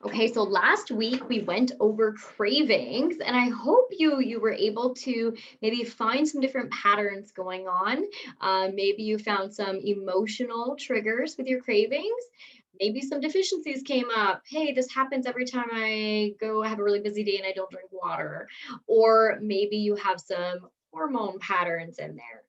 Okay, so last week we went over cravings, and I hope you were able to maybe find some different patterns going on. Maybe you found some emotional triggers with your cravings. Maybe some deficiencies came up. Hey, this happens every time I go have a really busy day and I don't drink water. Or maybe you have some hormone patterns in there.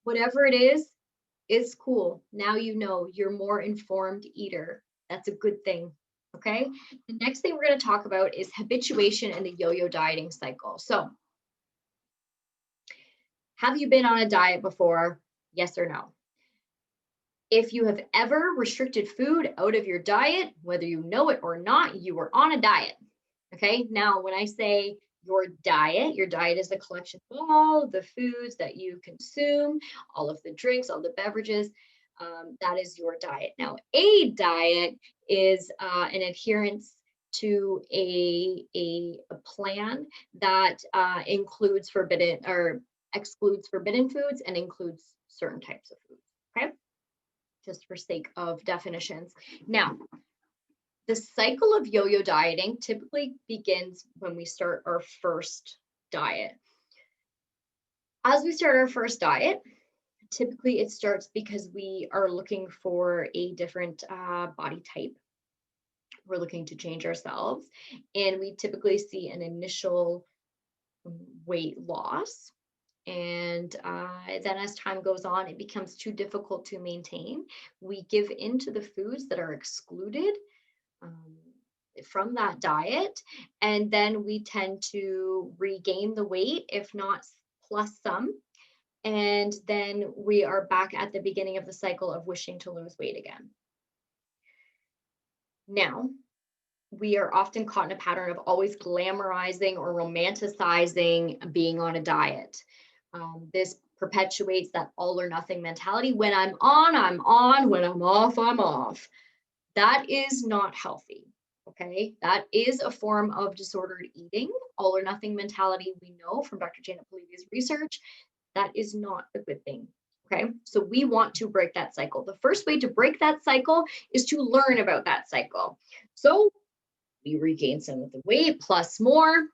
Whatever it is cool. Now you know you're more informed eater. That's a good thing. Okay. The next thing we're going to talk about is habituation and the yo-yo dieting cycle. So, have you been on a diet before? Yes or no? If you have ever restricted food out of your diet, whether you know it or not, you were on a diet. Okay. Now, when I say your diet is the collection of all the foods that you consume, all of the drinks, all the beverages. That is your diet. Now, a diet is an adherence to a plan that includes forbidden or excludes forbidden foods and includes certain types of foods. Okay, just for sake of definitions. Now, the cycle of yo-yo dieting typically begins when we start our first diet. As we start our first diet, typically it starts because we are looking for a different body type. We're looking to change ourselves, and we typically see an initial weight loss. And then as time goes on, it becomes too difficult to maintain. We give in to the foods that are excluded from that diet, and then we tend to regain the weight, if not plus some. And then we are back at the beginning of the cycle of wishing to lose weight again. Now, we are often caught in a pattern of always glamorizing or romanticizing being on a diet. This perpetuates that all or nothing mentality. When I'm on, I'm on. When I'm off, I'm off. That is not healthy. Okay, that is a form of disordered eating. All or nothing mentality, we know from Dr. Janet Polivia's research, that is not a good thing. Okay, so we want to break that cycle. The first way to break that cycle is to learn about that cycle. So we regain some of the weight plus more.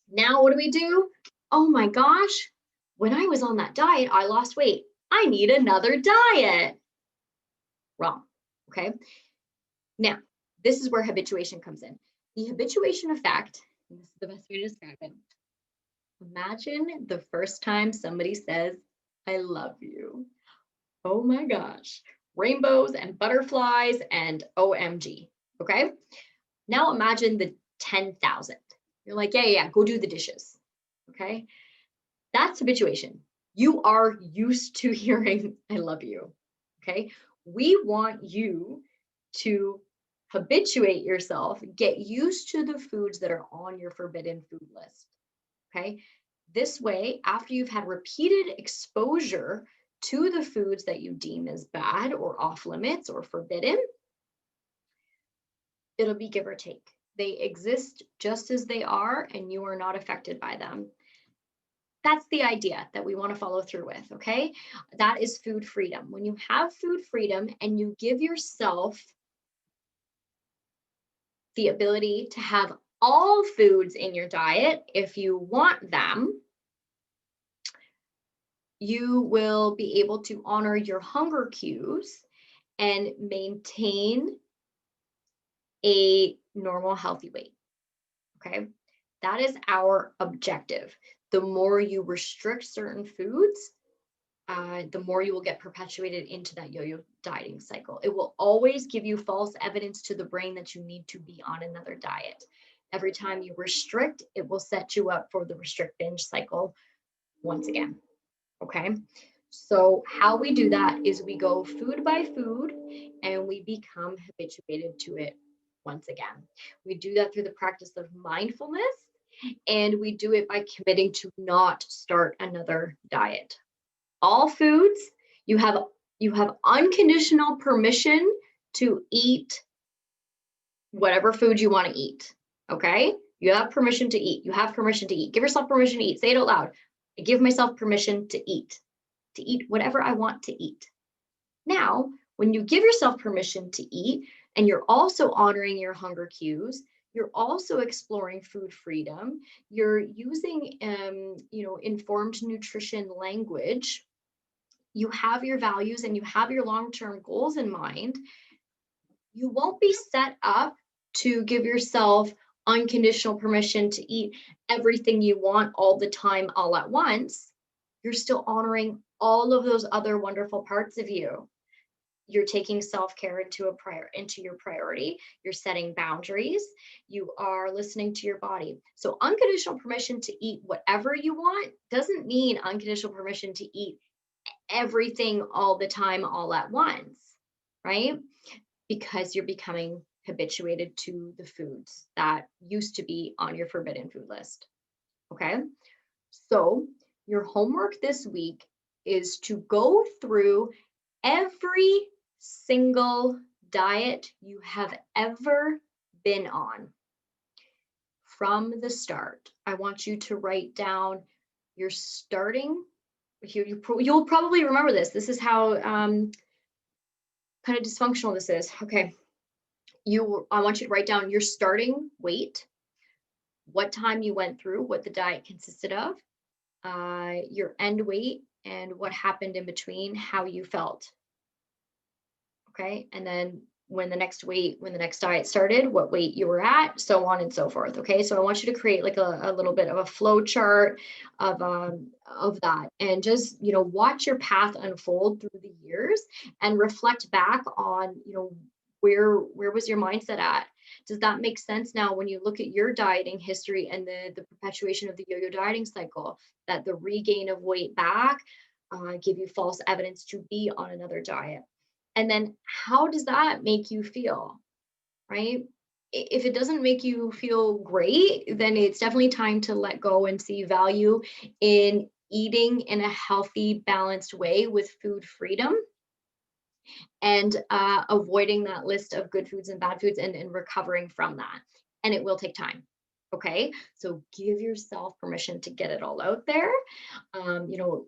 Now, what do? Oh my gosh, when I was on that diet, I lost weight. I need another diet. Wrong. Okay. Now, this is where habituation comes in. The habituation effect, and this is the best way to describe it. Imagine the first time somebody says, I love you. Oh my gosh. Rainbows and butterflies and OMG. Okay. Now imagine the 10,000. You're like, yeah, go do the dishes. Okay. That's habituation. You are used to hearing, I love you. Okay. We want you to habituate yourself, get used to the foods that are on your forbidden food list. Okay. This way, after you've had repeated exposure to the foods that you deem as bad or off limits or forbidden, it'll be give or take. They exist just as they are, and you are not affected by them. That's the idea that we want to follow through with, okay? That is food freedom. When you have food freedom and you give yourself the ability to have all foods in your diet if you want them, you will be able to honor your hunger cues and maintain a normal, healthy weight. Okay, that is our objective. The more you restrict certain foods, the more you will get perpetuated into that yo-yo dieting cycle. It will always give you false evidence to the brain that you need to be on another diet. Every time you restrict, it will set you up for the restrict binge cycle once again. Okay, so how we do that is we go food by food and we become habituated to it once again. We do that through the practice of mindfulness, and we do it by committing to not start another diet. All foods, you have unconditional permission to eat whatever food you want to eat. Okay, you have permission to eat. You have permission to eat. Give yourself permission to eat. Say it out loud. I give myself permission to eat whatever I want to eat. Now, when you give yourself permission to eat, And you're also honoring your hunger cues. You're also exploring food freedom. You're using, informed nutrition language. You have your values and you have your long-term goals in mind. You won't be set up to give yourself unconditional permission to eat everything you want all the time, all at once. You're still honoring all of those other wonderful parts of you. You're taking self-care into your priority. You're setting boundaries. You are listening to your body. So unconditional permission to eat whatever you want doesn't mean unconditional permission to eat everything all the time, all at once, right? Because you're becoming habituated to the foods that used to be on your forbidden food list. Okay. So, your homework this week is to go through every single diet you have ever been on from the start. I want you to write down your starting. You'll probably remember this. This is how kind of dysfunctional this is. Okay. I want you to write down your starting weight, what time you went through, what the diet consisted of, your end weight, and what happened in between, how you felt. Okay. And then when the next diet started, what weight you were at, so on and so forth. Okay. So I want you to create like a little bit of a flow chart of that, and just, watch your path unfold through the years and reflect back on, where was your mindset at? Does that make sense now when you look at your dieting history and the perpetuation of the yo-yo dieting cycle, that the regain of weight back give you false evidence to be on another diet? And then how does that make you feel, right? If it doesn't make you feel great, then it's definitely time to let go and see value in eating in a healthy, balanced way with food freedom, and avoiding that list of good foods and bad foods, and recovering from that. And it will take time. Okay. So give yourself permission to get it all out there. Um, you know,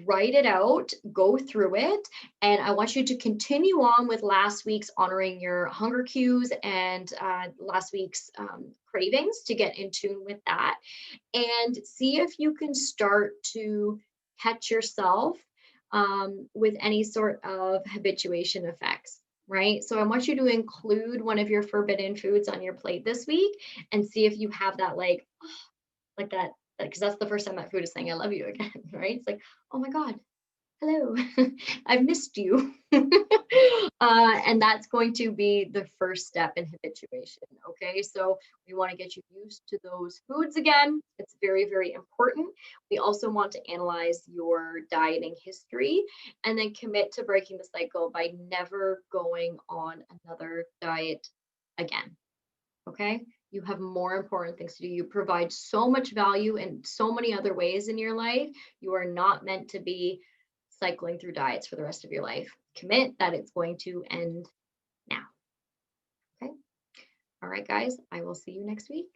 Write it out, go through it. And I want you to continue on with last week's honoring your hunger cues and last week's cravings, to get in tune with that, and see if you can start to catch yourself with any sort of habituation effects. Right. So I want you to include one of your forbidden foods on your plate this week and see if you have that, like that, because that's the first time that food is saying, I love you again. Right. It's like, oh my God, hello, I've missed you. And that's going to be the first step in habituation. Okay, so we want to get you used to those foods again. It's very, very important. We also want to analyze your dieting history and then commit to breaking the cycle by never going on another diet again. Okay, you have more important things to do. You provide so much value in so many other ways in your life. You are not meant to be cycling through diets for the rest of your life. Commit that it's going to end now. Okay. All right, guys, I will see you next week.